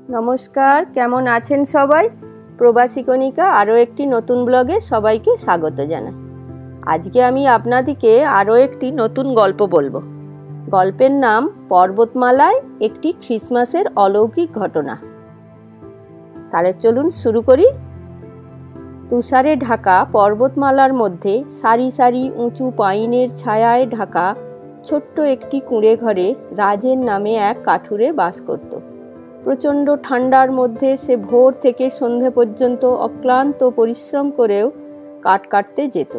নমস্কার, কেমন আছেন সবাই? প্রবাসী কণিকা আরও একটি নতুন ব্লগে সবাইকে স্বাগত জানাই। আজকে আমি আপনাদেরকে আরও একটি নতুন গল্প বলবো। গল্পের নাম পর্বতমালায় একটি খ্রিসমাসের অলৌকিক ঘটনা। তাহলে চলুন শুরু করি। তুষারে ঢাকা পর্বতমালার মধ্যে সারি সারি উঁচু পাইনের ছায়ায় ঢাকা ছোট্ট একটি কুঁড়ে ঘরে রাজেন নামে এক কাঠুরে বাস করত। প্রচণ্ড ঠান্ডার মধ্যে সে ভোর থেকে সন্ধে পর্যন্ত অক্লান্ত পরিশ্রম করেও কাঠ কাটতে যেত,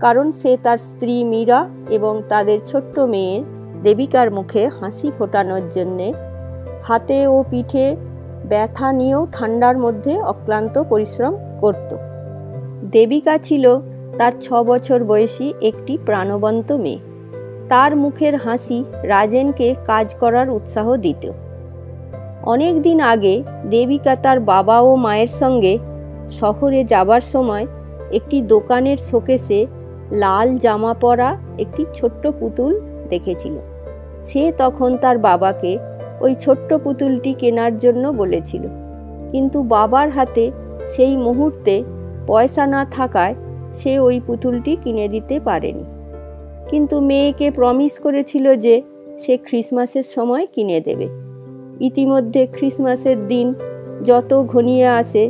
কারণ সে তার স্ত্রী মীরা এবং তাদের ছোট্ট মেয়ে দেবিকার মুখে হাসি ফোটানোর জন্যে হাতে ও পিঠে ব্যথা নিয়েও ঠান্ডার মধ্যে অক্লান্ত পরিশ্রম করত। দেবিকা ছিল তার 6 বছর বয়সী একটি প্রাণবন্ত মেয়ে। তার মুখের হাসি রাজেনকে কাজ করার উৎসাহ দিত। অনেক দিন আগে দেবিকা তার বাবা ও মায়ের সঙ্গে শহরে যাবার সময় একটি দোকানের শোকেসে লাল জামা পরা একটি ছোট্ট পুতুল দেখেছিল। সে তখন তার বাবাকে ওই ছোট্ট পুতুলটি কেনার জন্য বলেছিল, কিন্তু বাবার হাতে সেই মুহূর্তে পয়সা না থাকায় সে ওই পুতুলটি কিনে দিতে পারেনি। কিন্তু মেয়েকে প্রমিস করেছিল যে সে খ্রিসমাসের সময় কিনে দেবে। ইতিমধ্যে খ্রিসমাসের দিন যত ঘনিয়ে আসে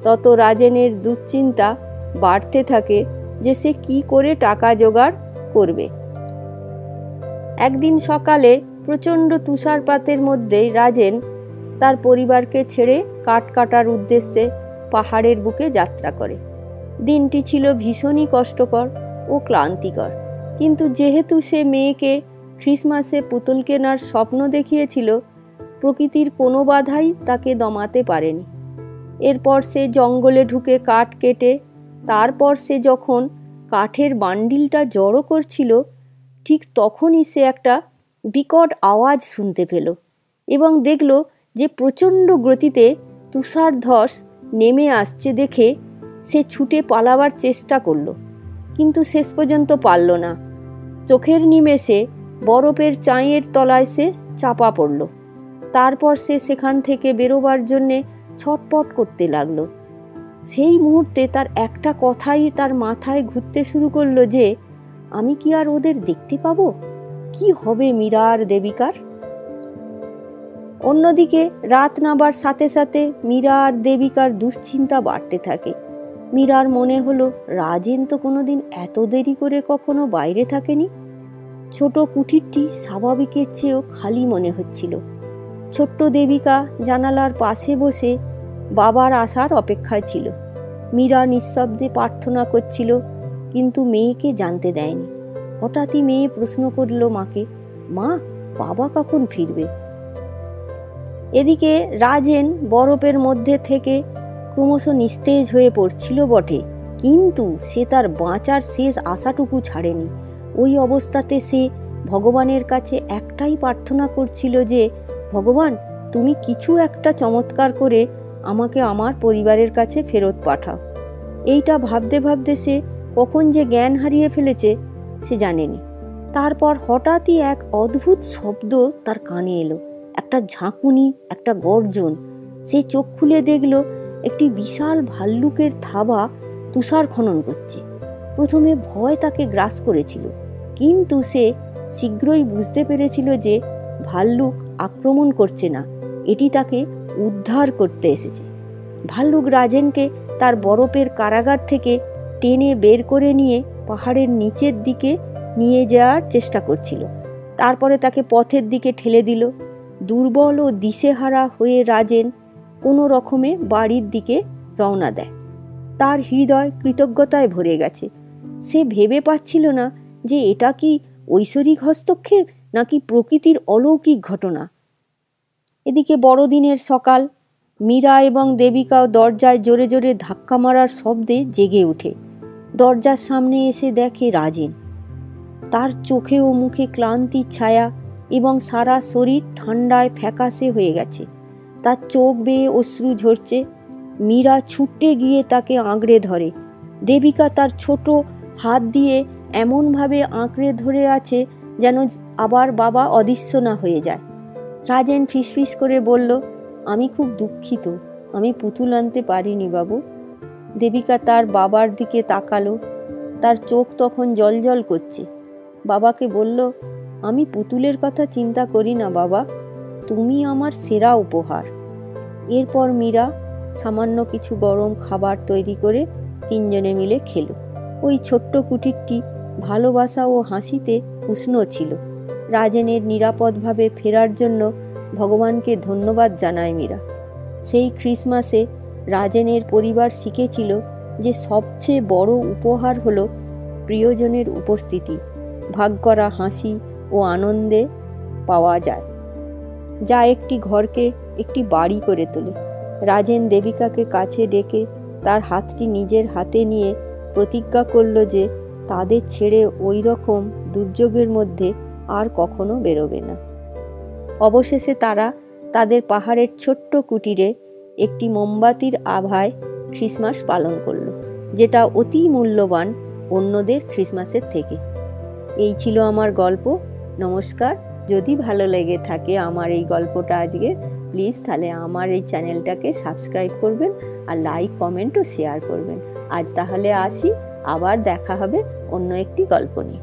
তত রাজেনের দুশ্চিন্তা বাড়তে থাকে যে সে কী করে টাকা জোগাড় করবে। একদিন সকালে প্রচণ্ড তুষারপাতের মধ্যেই রাজেন তার পরিবারকে ছেড়ে কাঠ কাটার উদ্দেশ্যে পাহাড়ের বুকে যাত্রা করে। দিনটি ছিল ভীষণই কষ্টকর ও ক্লান্তিকর, কিন্তু যেহেতু সে মেয়েকে খ্রিসমাসে পুতুল কেনার স্বপ্ন দেখিয়েছিল, প্রকৃতির কোনো বাধাই তাকে দমাতে পারেনি। এরপর সে জঙ্গলে ঢুকে কাঠ কেটে তারপর সে যখন কাঠের বান্ডিলটা জড়ো করছিল, ঠিক তখনই সে একটা বিকট আওয়াজ শুনতে পেল এবং দেখল যে প্রচণ্ড গতিতে তুষার ধস নেমে আসছে। দেখে সে ছুটে পালাবার চেষ্টা করল, কিন্তু শেষ পর্যন্ত পারল না। চোখের নিমেষে বরফের চাঁইয়ের তলায় সে চাপা পড়ল। তারপর সে সেখান থেকে বেরোবার জন্যে ছটপট করতে লাগলো। সেই মুহূর্তে তার একটা কথাই তার মাথায় ঘুরতে শুরু করলো যে আমি কি আর ওদের দেখতে পাবো? কি হবে মীরা আর দেবিকার? অন্যদিকে রাত নাবার সাথে সাথে মীরা আর দেবিকার দুশ্চিন্তা বাড়তে থাকে। মীরার মনে হলো রাজেন তো কোনোদিন এত দেরি করে কখনো বাইরে থাকেনি। ছোট কুঠিরটি স্বাভাবিকের চেয়েও খালি মনে হচ্ছিল। ছোট্ট দেবিকা জানালার পাশে বসে বাবার আসার অপেক্ষায় ছিল। মীরা নিঃশব্দে প্রার্থনা করছিল, কিন্তু মেয়েকে জানতে দেয়নি। হঠাৎই মেয়ে প্রশ্ন করল মাকে, মা, বাবা কখন ফিরবে? এদিকে রাজেন বরফের মধ্যে থেকে ক্রমশ নিস্তেজ হয়ে পড়ছিল বটে, কিন্তু সে তার বাঁচার শেষ আশাটুকু ছাড়েনি। ওই অবস্থাতে সে ভগবানের কাছে একটাই প্রার্থনা করছিল যে ভগবান, তুমি কিছু একটা চমৎকার করে আমাকে আমার পরিবারের কাছে ফেরত পাঠাও। এইটা ভাবতে ভাবতে সে কখন যে জ্ঞান হারিয়ে ফেলেছে সে জানেনি। তারপর হঠাৎই এক অদ্ভুত শব্দ তার কানে এলো, একটা ঝাঁকুনি, একটা গর্জন। সে চোখ খুলে দেখল একটি বিশাল ভাল্লুকের থাবা তুষার খনন করছে। প্রথমে ভয় তাকে গ্রাস করেছিল, কিন্তু সে শীঘ্রই বুঝতে পেরেছিল যে ভাল্লুক আক্রমণ করছে না, এটি তাকে উদ্ধার করতে এসেছে। ভাল্লুক রাজেনকে তার বরফের কারাগার থেকে টেনে বের করে নিয়ে পাহাড়ের নিচের দিকে নিয়ে যাওয়ার চেষ্টা করছিল। তারপরে তাকে পথের দিকে ঠেলে দিল। দুর্বল ও দিশেহারা হয়ে রাজেন কোনো রকমে বাড়ির দিকে রওনা দেয়। তার হৃদয় কৃতজ্ঞতায় ভরে গেছে। সে ভেবে পাচ্ছিল না যে এটা কি ঐশ্বরিক হস্তক্ষেপ নাকি প্রকৃতির অলৌকিক ঘটনা। এদিকে বড়দিনের সকাল। মীরা এবং দেবিকাও দরজায় জোরে জোরে ধাক্কা মারার শব্দে জেগে ওঠে। দরজার সামনে এসে দেখে রাজেন। তার চোখে ও মুখে ক্লান্তির ছায়া এবং সারা শরীর ঠান্ডায় ফ্যাকাশে হয়ে গেছে। তার চোখ বেয়ে অশ্রু ঝরছে। মীরা ছুটে গিয়ে তাকে আঁকড়ে ধরে। দেবিকা তার ছোট হাত দিয়ে এমনভাবে আঁকড়ে ধরে আছে যেন আবার বাবা অদৃশ্য না হয়ে যায়। রাজেন ফিসফিস করে বলল, আমি খুব দুঃখিত, আমি পুতুল আনতে পারিনি বাবু। দেবিকা তার বাবার দিকে তাকালো। তার চোখ তখন জ্বলজ্বল করছে। বাবাকে বলল, আমি পুতুলের কথা চিন্তা করি না বাবা, তুমি আমার সেরা উপহার। এরপর মীরা সামান্য কিছু গরম খাবার তৈরি করে তিনজনে মিলে খেলো। ওই ছোট্ট কুটিরটি ভালোবাসা ও হাসিতে উষ্ণ ছিল। রাজেনের নিরাপদভাবে ফেরার জন্য ভগবানকে ধন্যবাদ জানায় মীরা। সেই ক্রিসমাসে রাজেনের পরিবার শিখেছিল যে সবচেয়ে বড় উপহার হলো প্রিয়জনের উপস্থিতি, ভাগ করা হাসি ও আনন্দে পাওয়া যায়, যা একটি ঘরকে একটি বাড়ি করে তোলে। রাজেন দেবিকাকে কাছে ডেকে তার হাতটি নিজের হাতে নিয়ে প্রতিজ্ঞা করল যে তাদের ছেড়ে ওই রকম দুর্যোগের মধ্যে আর কখনো বেরোবে না। অবশেষে তারা তাদের পাহাড়ের ছোট্ট কুটিরে একটি মোমবাতির আভায় ক্রিসমাস পালন করল, যেটা অতি মূল্যবান অন্যদের ক্রিসমাসের থেকে। এই ছিল আমার গল্প। নমস্কার। যদি ভালো লেগে থাকে আমার এই গল্পটা আজকে, প্লিজ তাহলে আমার এই চ্যানেলটাকে সাবস্ক্রাইব করবেন আর লাইক, কমেন্ট ও শেয়ার করবেন। আজ তাহলে আসি, আবার দেখা হবে অন্য একটি গল্প নিয়ে।